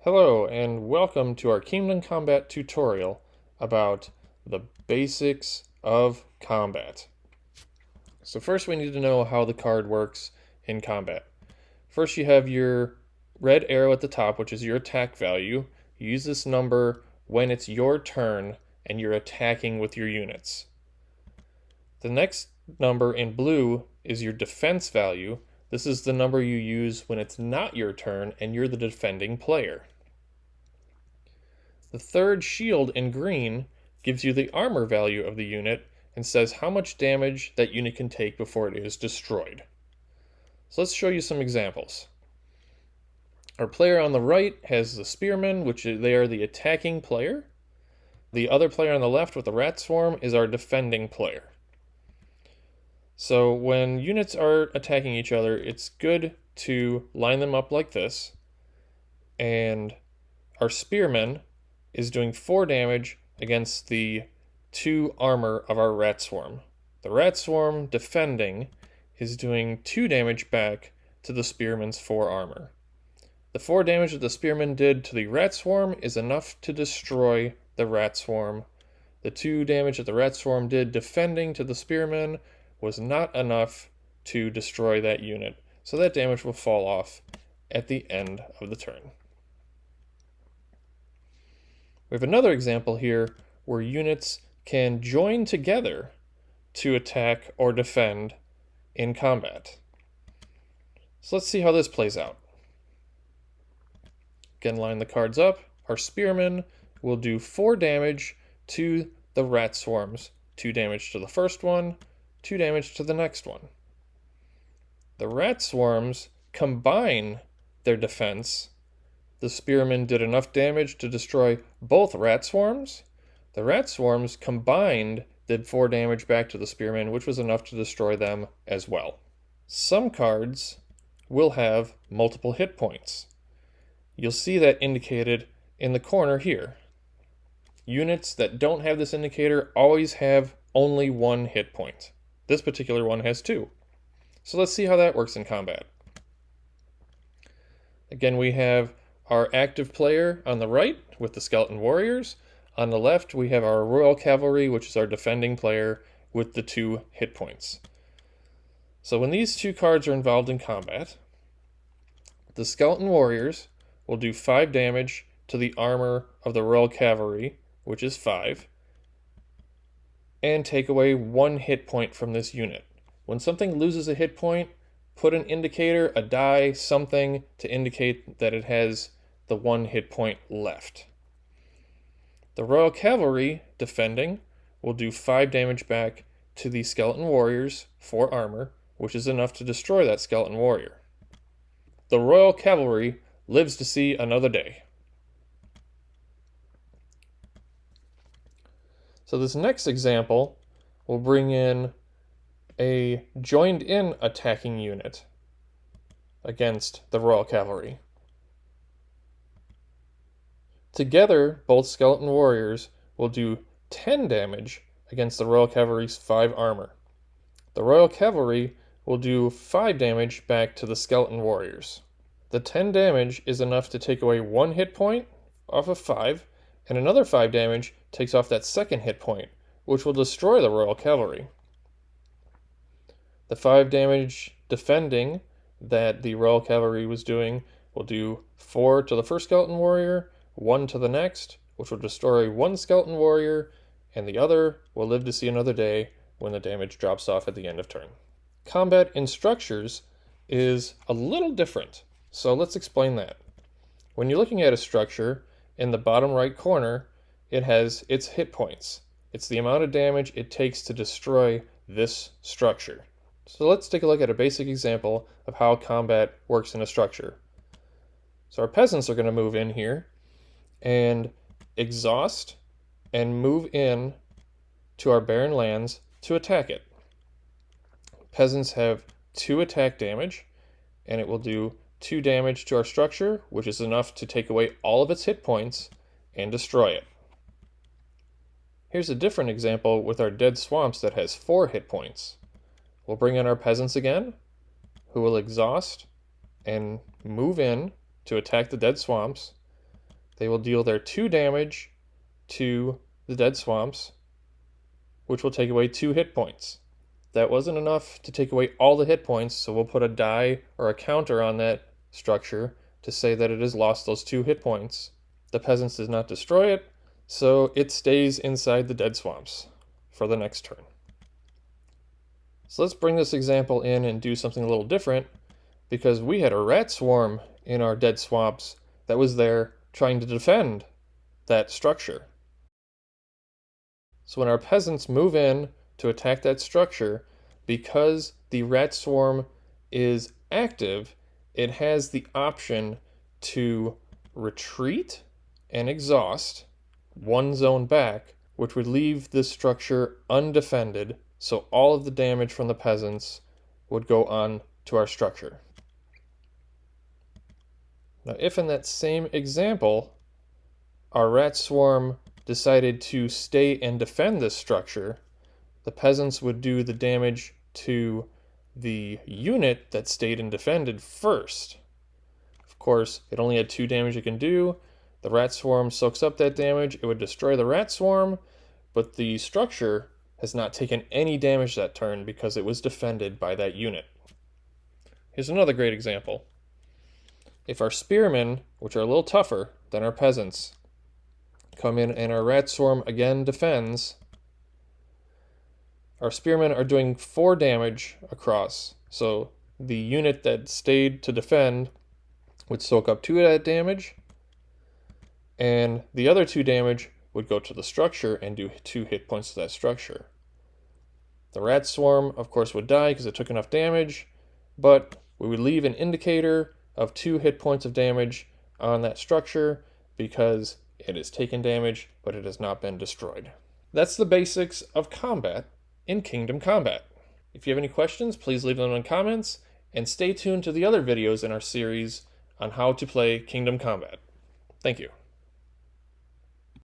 Hello and welcome to our Kingdom Combat tutorial about the basics of combat. So first we need to know how the card works in combat. First you have your red arrow at the top, which is your attack value. You use this number when it's your turn and you're attacking with your units. The next number in blue is your defense value. This is the number you use when it's not your turn and you're the defending player. The third shield in green gives you the armor value of the unit and says how much damage that unit can take before it is destroyed. So let's show you some examples. Our player on the right has the spearmen, which they are the attacking player. The other player on the left with the rat swarm is our defending player. So when units are attacking each other, it's good to line them up like this. And our spearmen is doing 4 damage against the 2 armor of our rat swarm. The rat swarm defending is doing 2 damage back to the spearman's 4 armor. The 4 damage that the spearman did to the rat swarm is enough to destroy the rat swarm. The 2 damage that the rat swarm did defending to the spearman was not enough to destroy that unit, so that damage will fall off at the end of the turn. We have another example here where units can join together to attack or defend in combat. So let's see how this plays out. Again, line the cards up. Our spearmen will do 4 damage to the rat swarms. 2 damage to the first one, 2 damage to the next one. The rat swarms combine their defense. The spearmen did enough damage to destroy both rat swarms. The rat swarms combined did 4 damage back to the spearmen, which was enough to destroy them as well. Some cards will have multiple hit points. You'll see that indicated in the corner here. Units that don't have this indicator always have only 1 hit point. This particular one has 2. So let's see how that works in combat. Again, we have our active player on the right with the skeleton warriors. On the left, we have our royal cavalry, which is our defending player with the 2 hit points. So when these 2 cards are involved in combat, the skeleton warriors will do 5 damage to the armor of the royal cavalry, which is 5, and take away 1 hit point from this unit. When something loses a hit point, put an indicator, a die, something to indicate that it has the 1 hit point left. The Royal Cavalry defending will do 5 damage back to the Skeleton Warriors, 4 armor, which is enough to destroy that Skeleton Warrior. The Royal Cavalry lives to see another day. So this next example will bring in a joined-in attacking unit against the Royal Cavalry. Together, both Skeleton Warriors will do 10 damage against the Royal Cavalry's 5 armor. The Royal Cavalry will do 5 damage back to the Skeleton Warriors. The 10 damage is enough to take away 1 hit point off of 5, and another 5 damage takes off that second hit point, which will destroy the Royal Cavalry. The 5 damage defending that the Royal Cavalry was doing will do 4 to the first Skeleton Warrior, 1 to the next, which will destroy 1 Skeleton Warrior, and the other will live to see another day when the damage drops off at the end of turn. Combat in structures is a little different, so let's explain that. When you're looking at a structure, in the bottom right corner, it has its hit points. It's the amount of damage it takes to destroy this structure. So let's take a look at a basic example of how combat works in a structure. So our peasants are going to move in here and exhaust and move in to our barren lands to attack it. Peasants have 2 attack damage, and it will do 2 damage to our structure, which is enough to take away all of its hit points and destroy it. Here's a different example with our dead swamps that has 4 hit points. We'll bring in our peasants again, who will exhaust and move in to attack the dead swamps. they will deal their 2 damage to the dead swamps, which will take away 2 hit points. That wasn't enough to take away all the hit points, so we'll put a die or a counter on that structure to say that it has lost those 2 hit points. The peasants does not destroy it, so it stays inside the dead swamps for the next turn. So let's bring this example in and do something a little different, because we had a rat swarm in our dead swamps that was there trying to defend that structure. So when our peasants move in to attack that structure, because the rat swarm is active, it has the option to retreat and exhaust 1 zone back, which would leave this structure undefended, so all of the damage from the peasants would go on to our structure. Now, if in that same example, our rat swarm decided to stay and defend this structure, the peasants would do the damage to the unit that stayed and defended first. Of course, it only had 2 damage it can do. The rat swarm soaks up that damage. It would destroy the rat swarm, but the structure has not taken any damage that turn because it was defended by that unit. Here's another great example. If our spearmen, which are a little tougher than our peasants, come in and our rat swarm again defends, our spearmen are doing 4 damage across. So the unit that stayed to defend would soak up 2 of that damage, and the other 2 damage would go to the structure and do 2 hit points to that structure. The rat swarm, of course, would die because it took enough damage, but we would leave an indicator of 2 hit points of damage on that structure because it has taken damage, but it has not been destroyed. That's the basics of combat in Kingdom Combat. If you have any questions, please leave them in the comments, and stay tuned to the other videos in our series on how to play Kingdom Combat. Thank you.